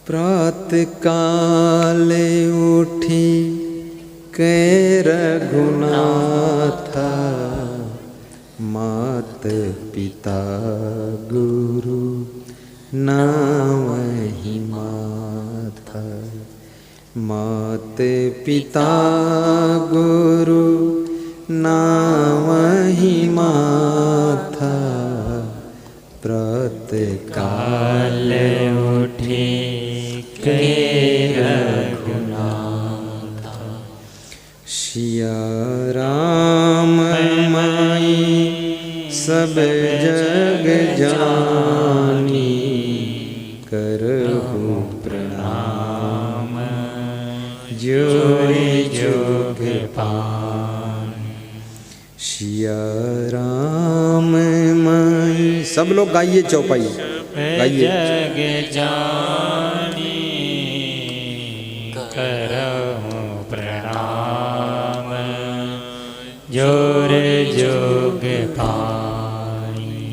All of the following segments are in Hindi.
प्रातः काले उठी कै रघुनाथ, मात पिता गुरु नावहि माथा। मात पिता गुरु नावहि माथा, प्रातः काल उठी कै रघुनाथ। सिया राम माई सब जग जानी, करहु प्रणाम जोरि जोग पानी। सिया राम माई, सब लोग गाइए चौपाई गाइए। जग जानी करहु प्रणाम जोर जोग पानी।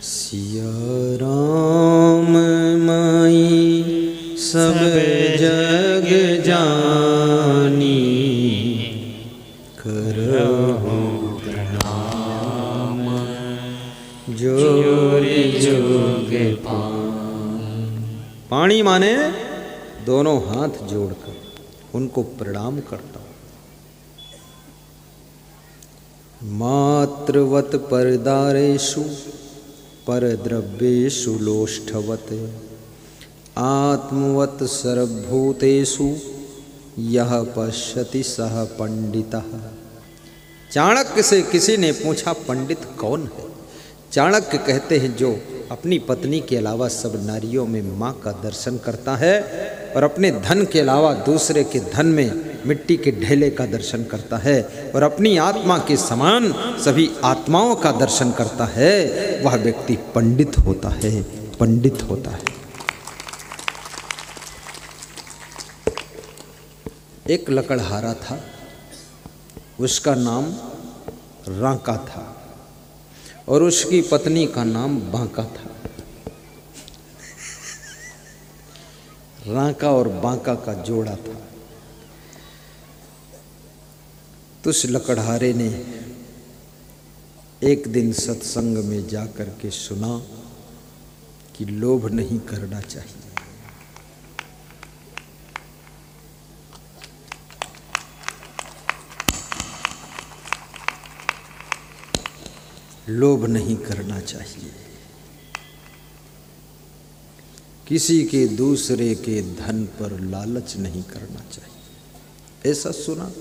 सिया राम माई सब जग जानी, करहु प्रणाम जोर जोग पानी माने दोनों हाथ जोड़कर उनको प्रणाम करता हूं। मातृवत परदारेषु परद्रव्येषु लोष्ठवत्, आत्मवत सर्वभूतेषु यह पश्यति सह पंडितः। चाणक्य से किसी ने पूछा पंडित कौन है? चाणक्य कहते हैं जो अपनी पत्नी के अलावा सब नारियों में माँ का दर्शन करता है और अपने धन के अलावा दूसरे के धन में मिट्टी के ढेले का दर्शन करता है और अपनी आत्मा के समान सभी आत्माओं का दर्शन करता है, वह व्यक्ति पंडित होता है, पंडित होता है। एक लकड़हारा था, उसका नाम रांका था और उसकी पत्नी का नाम बांका था। रांका और बांका का जोड़ा था। तो उस लकड़हारे ने एक दिन सत्संग में जाकर के सुना कि लोभ नहीं करना चाहिए। लोभ नहीं करना चाहिए, किसी के दूसरे के धन पर लालच नहीं करना चाहिए, ऐसा सुना।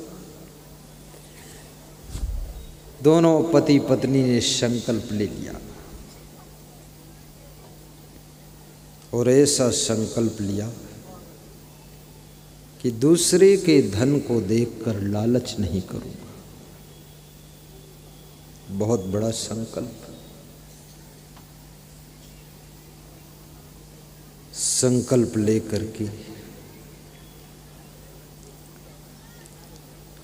दोनों पति पत्नी ने संकल्प ले लिया और ऐसा संकल्प लिया कि दूसरे के धन को देखकर लालच नहीं करूंगा। बहुत बड़ा संकल्प। संकल्प लेकर के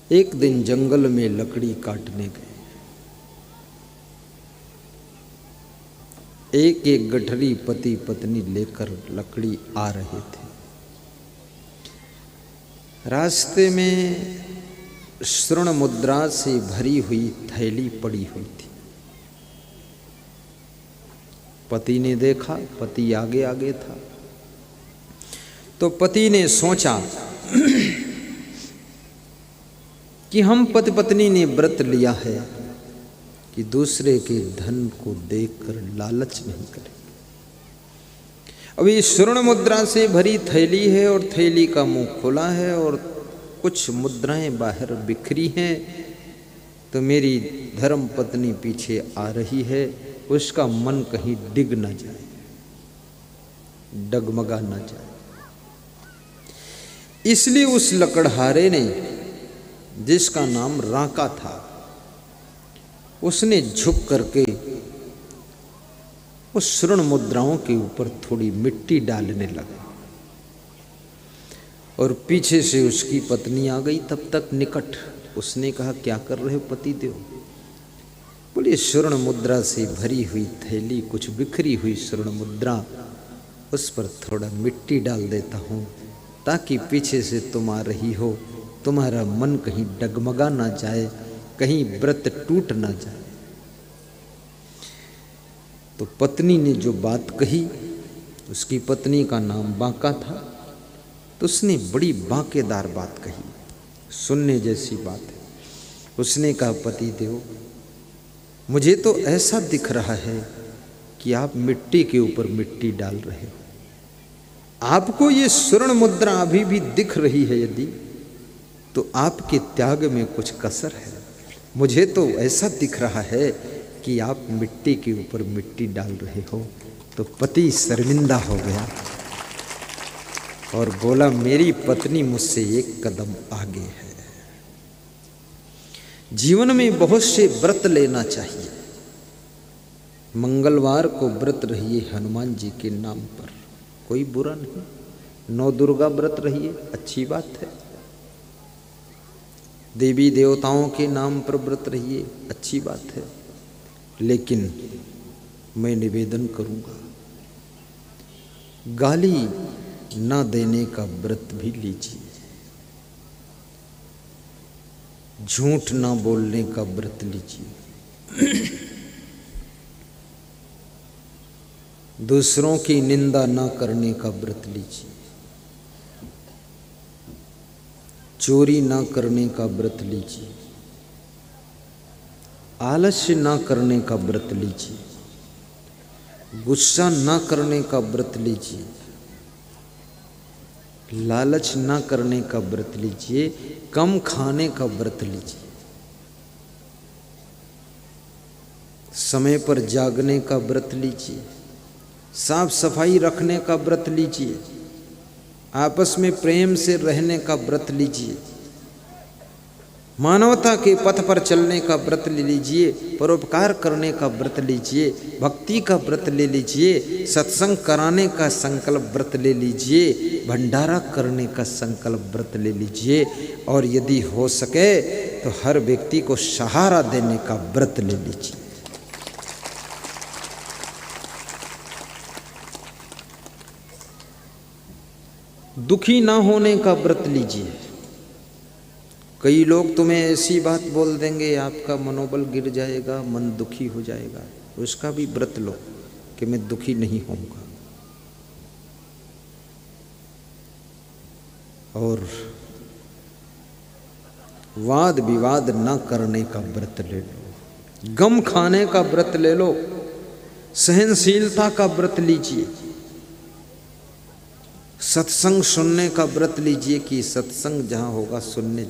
एक दिन जंगल में लकड़ी काटने गए। एक एक गठरी पति पत्नी लेकर लकड़ी आ रहे थे। रास्ते में स्वर्ण मुद्रा से भरी हुई थैली पड़ी हुई थी। पति ने देखा, पति आगे आगे था, तो पति ने सोचा कि हम पति पत्नी ने व्रत लिया है कि दूसरे के धन को देखकर लालच नहीं करेंगे। अभी स्वर्ण मुद्रा से भरी थैली है और थैली का मुंह खुला है और कुछ मुद्राएं बाहर बिखरी हैं, तो मेरी धर्म पत्नी पीछे आ रही है, उसका मन कहीं डिग न जाए, डगमगा न जाए। इसलिए उस लकड़हारे ने, जिसका नाम रांका था, उसने झुक करके उस स्वर्ण मुद्राओं के ऊपर थोड़ी मिट्टी डालने लगा और पीछे से उसकी पत्नी आ गई तब तक निकट। उसने कहा क्या कर रहे हो पति देव? बोले स्वर्ण मुद्रा से भरी हुई थैली, कुछ बिखरी हुई स्वर्ण मुद्रा उस पर थोड़ा मिट्टी डाल देता हूँ ताकि पीछे से तुम आ रही हो, तुम्हारा मन कहीं डगमगा ना जाए, कहीं व्रत टूट ना जाए। तो पत्नी ने जो बात कही, उसकी पत्नी का नाम बांका था, तो उसने बड़ी बांकेदार बात कही, सुनने जैसी बात है। उसने कहा, पति देव, मुझे तो ऐसा दिख रहा है कि आप मिट्टी के ऊपर मिट्टी डाल रहे हो। आपको ये स्वर्ण मुद्रा अभी भी दिख रही है यदि, तो आपके त्याग में कुछ कसर है। मुझे तो ऐसा दिख रहा है कि आप मिट्टी के ऊपर मिट्टी डाल रहे हो। तो पति शर्मिंदा हो गया और बोला, मेरी पत्नी मुझसे एक कदम आगे है। जीवन में बहुत से व्रत लेना चाहिए। मंगलवार को व्रत रहिए हनुमान जी के नाम पर, कोई बुरा नहीं। 9 दुर्गा व्रत रहिए, अच्छी बात है। देवी देवताओं के नाम पर व्रत रहिए, अच्छी बात है। लेकिन मैं निवेदन करूंगा, गाली न देने का व्रत भी लीजिए, झूठ न बोलने का व्रत लीजिए, दूसरों की निंदा न करने का व्रत लीजिए, चोरी न करने का व्रत लीजिए, आलस्य न करने का व्रत लीजिए, गुस्सा न करने का व्रत लीजिए, लालच न करने का व्रत लीजिए, कम खाने का व्रत लीजिए, समय पर जागने का व्रत लीजिए, साफ सफाई रखने का व्रत लीजिए, आपस में प्रेम से रहने का व्रत लीजिए, मानवता के पथ पर चलने का व्रत ले लीजिए, परोपकार करने का व्रत लीजिए, भक्ति का व्रत ले लीजिए, सत्संग कराने का संकल्प व्रत ले लीजिए, भंडारा करने का संकल्प व्रत ले लीजिए, और यदि हो सके तो हर व्यक्ति को सहारा देने का व्रत ले लीजिए। दुखी ना होने का व्रत लीजिए। कई लोग तुम्हें ऐसी बात बोल देंगे, आपका मनोबल गिर जाएगा, मन दुखी हो जाएगा, उसका भी व्रत लो कि मैं दुखी नहीं होऊंगा। और वाद विवाद न करने का व्रत ले लो, गम खाने का व्रत ले लो, सहनशीलता का व्रत लीजिए, सत्संग सुनने का व्रत लीजिए कि सत्संग जहाँ होगा सुनने